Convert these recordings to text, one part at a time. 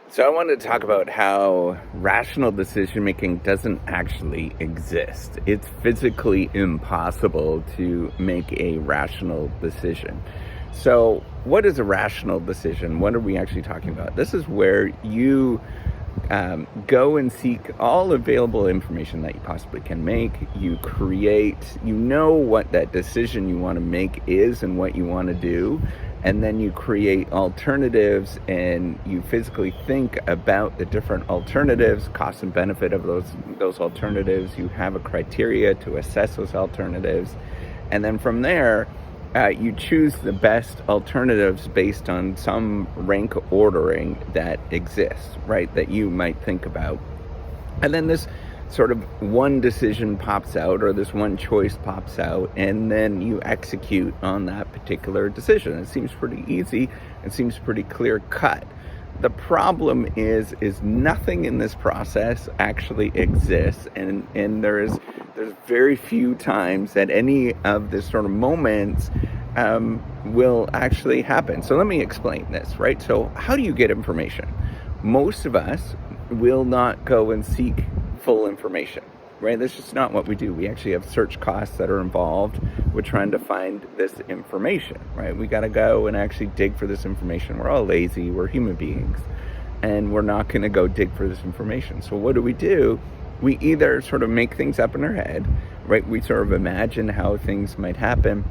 So I wanted to talk about how rational decision making doesn't actually exist. It's physically impossible to make a rational decision. So what is a rational decision? What are we actually talking about? This is where you go and seek all available information that you possibly can make. You know what that decision you want to make is and what you want to do. And then you create alternatives and you physically think about the different alternatives, cost and benefit of those alternatives. You have a criteria to assess those alternatives. And then from there, you choose the best alternatives based on some rank ordering that exists, right? That you might think about. And then this sort of one decision pops out, or this one choice pops out, and then you execute on that particular decision. It seems pretty easy. It seems pretty clear cut. The problem is nothing in this process actually exists, and there's very few times that any of this sort of moments will actually happen. So let me explain this, right? So how do you get information? Most of us will not go and seek full information, right? That's just not what we do. We actually have search costs that are involved with trying to find this information, right? We got to go and actually dig for this information. We're all lazy. We're human beings, and we're not going to go dig for this information. So what do? We either sort of make things up in our head, right? We sort of imagine how things might happen,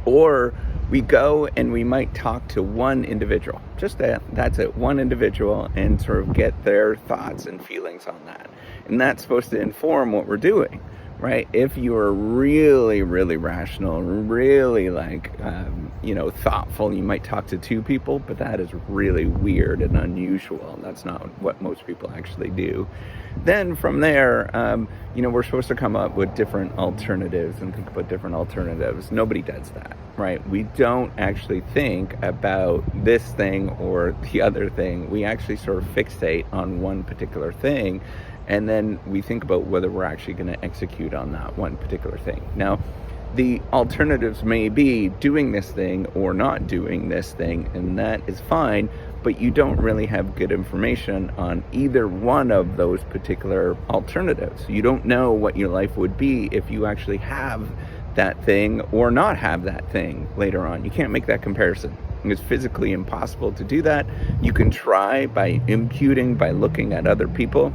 or we go and we might talk to one individual, that's it, one individual, and sort of get their thoughts and feelings on that. And that's supposed to inform what we're doing, right? If you are really, really rational, really thoughtful, you might talk to two people, but that is really weird and unusual. That's not what most people actually do. Then from there, we're supposed to come up with different alternatives and think about different alternatives. Nobody does that, right? We don't actually think about this thing or the other thing. We actually sort of fixate on one particular thing, and then we think about whether we're actually going to execute on that one particular thing. Now, the alternatives may be doing this thing or not doing this thing, and that is fine, but you don't really have good information on either one of those particular alternatives. You don't know what your life would be if you actually have that thing or not have that thing later on. You can't make that comparison. It's physically impossible to do that. You can try by imputing, by looking at other people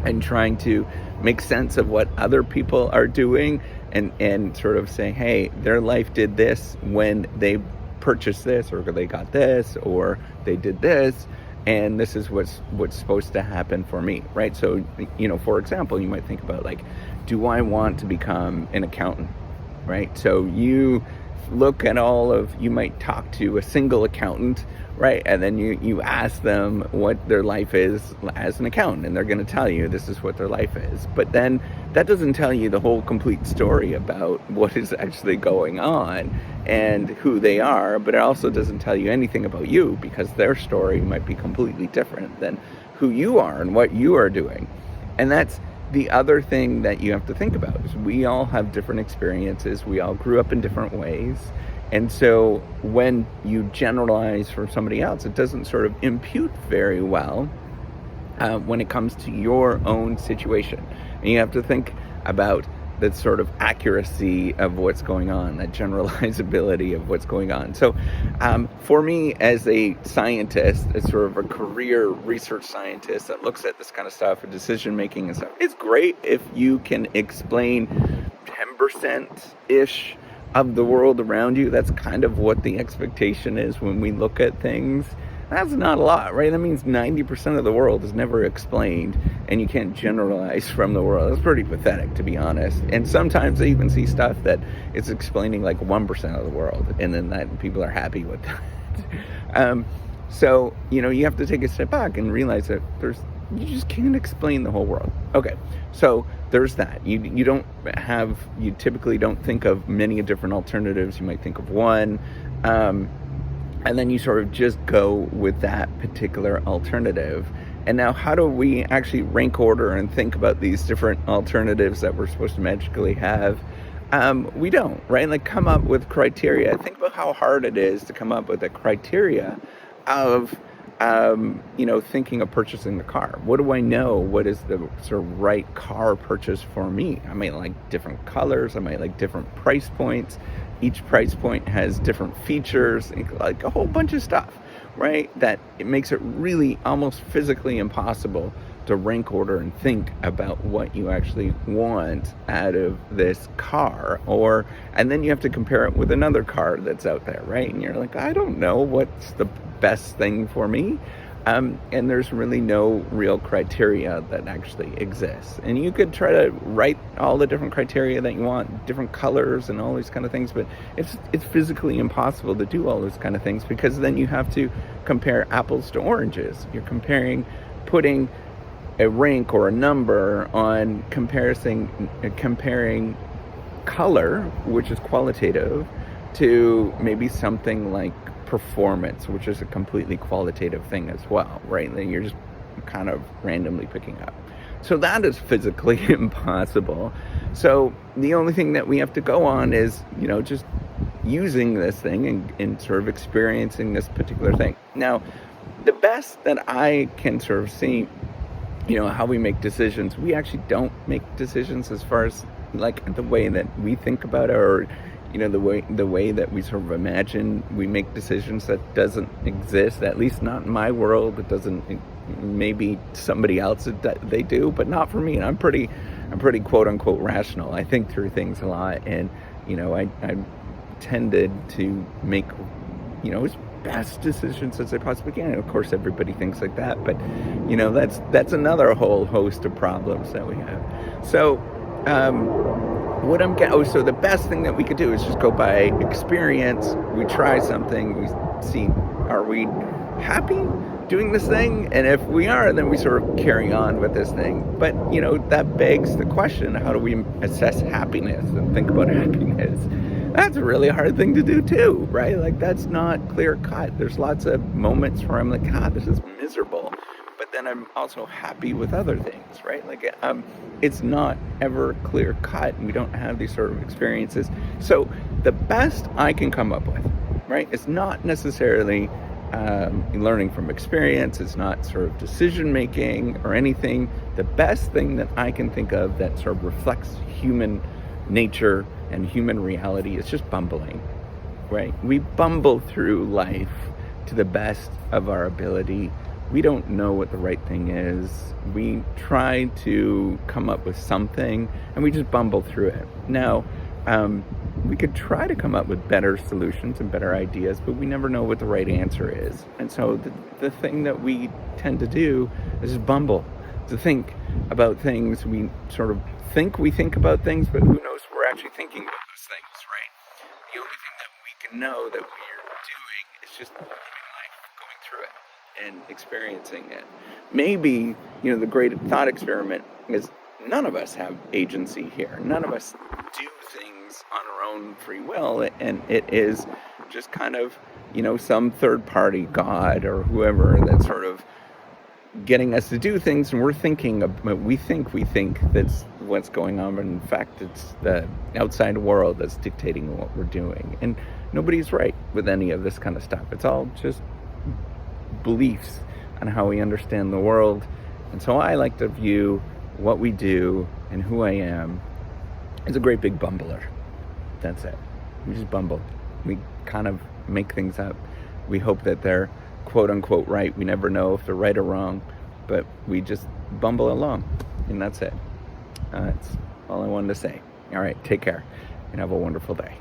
and trying to make sense of what other people are doing, and sort of saying, hey, their life did this when they purchased this, or they got this, or they did this, and this is what's supposed to happen for me, right? So, for example, you might think about, like, do I want to become an accountant, right? So you might talk to a single accountant, right? And then you ask them what their life is as an accountant, and they're going to tell you this is what their life is. But then that doesn't tell you the whole complete story about what is actually going on and who they are, but it also doesn't tell you anything about you, because their story might be completely different than who you are and what you are doing. And that's the other thing that you have to think about, is we all have different experiences. We all grew up in different ways. And so when you generalize from somebody else, it doesn't sort of impute very well when it comes to your own situation. And you have to think about that sort of accuracy of what's going on, that generalizability of what's going on. So for me, as a scientist, as sort of a career research scientist that looks at this kind of stuff and decision making and stuff, it's great if you can explain 10%-ish of the world around you. That's kind of what the expectation is when we look at things. That's not a lot, right? That means 90% of the world is never explained, and you can't generalize from the world. That's pretty pathetic, to be honest. And sometimes I even see stuff that it's explaining like 1% of the world, and then that people are happy with that. So, you have to take a step back and realize that you just can't explain the whole world. Okay, so there's that. You typically don't think of many different alternatives. You might think of one. And then you sort of just go with that particular alternative. And now, how do we actually rank order and think about these different alternatives that we're supposed to magically have? We don't, right? Like, come up with criteria. Think about how hard it is to come up with a criteria of thinking of purchasing the car. What do I know? What is the sort of right car purchase for me? I might like different colors. I might like different price points. Each price point has different features, like a whole bunch of stuff, right? That it makes it really almost physically impossible to rank order and think about what you actually want out of this car. And then you have to compare it with another car that's out there, right? And you're like, I don't know what's the best thing for me. And there's really no real criteria that actually exists. And you could try to write all the different criteria that you want, different colors and all these kind of things, but it's physically impossible to do all those kind of things, because then you have to compare apples to oranges. You're putting a rank or a number on comparing color, which is qualitative, to maybe something like performance, which is a completely qualitative thing as well, right? That you're just kind of randomly picking up. So that is physically impossible. So the only thing that we have to go on is, just using this thing and sort of experiencing this particular thing. Now, the best that I can sort of see, how we make decisions, we actually don't make decisions as far as like the way that we think about it, or the way that we sort of imagine we make decisions. That doesn't exist, at least not in my world. It doesn't. Maybe somebody else they do, but not for me. And I'm pretty quote unquote rational. I think through things a lot, and I tended to make as best decisions as I possibly can. And of course, everybody thinks like that, but that's another whole host of problems that we have. So. So the best thing that we could do is just go by experience. We try something, we see, are we happy doing this thing? And if we are, then we sort of carry on with this thing. But, that begs the question, how do we assess happiness and think about happiness? That's a really hard thing to do too, right? Like, that's not clear cut. There's lots of moments where I'm like, God, this is miserable. But then I'm also happy with other things, right? Like, it's not ever clear cut, and we don't have these sort of experiences. So the best I can come up with, right, it's not necessarily learning from experience. It's not sort of decision making or anything. The best thing that I can think of that sort of reflects human nature and human reality is just bumbling, right? We bumble through life to the best of our ability. We don't know what the right thing is. We try to come up with something, and we just bumble through it. Now, we could try to come up with better solutions and better ideas, but we never know what the right answer is. And so the thing that we tend to do is just bumble, to think about things. We sort of think we think about things, but who knows if we're actually thinking about those things, right? The only thing that we can know that we're doing is just living life, going through it and experiencing it. Maybe, the great thought experiment is none of us have agency here. None of us do things on our own free will, and it is just kind of, some third party God or whoever that's sort of getting us to do things, and we think that's what's going on, but in fact it's the outside world that's dictating what we're doing. And nobody's right with any of this kind of stuff. It's all just beliefs on how we understand the world. And so I like to view what we do and who I am as a great big bumbler. That's it. We just bumble. We kind of make things up. We hope that they're quote unquote right. We never know if they're right or wrong, but we just bumble along, and that's it. That's all I wanted to say. All right, take care and have a wonderful day.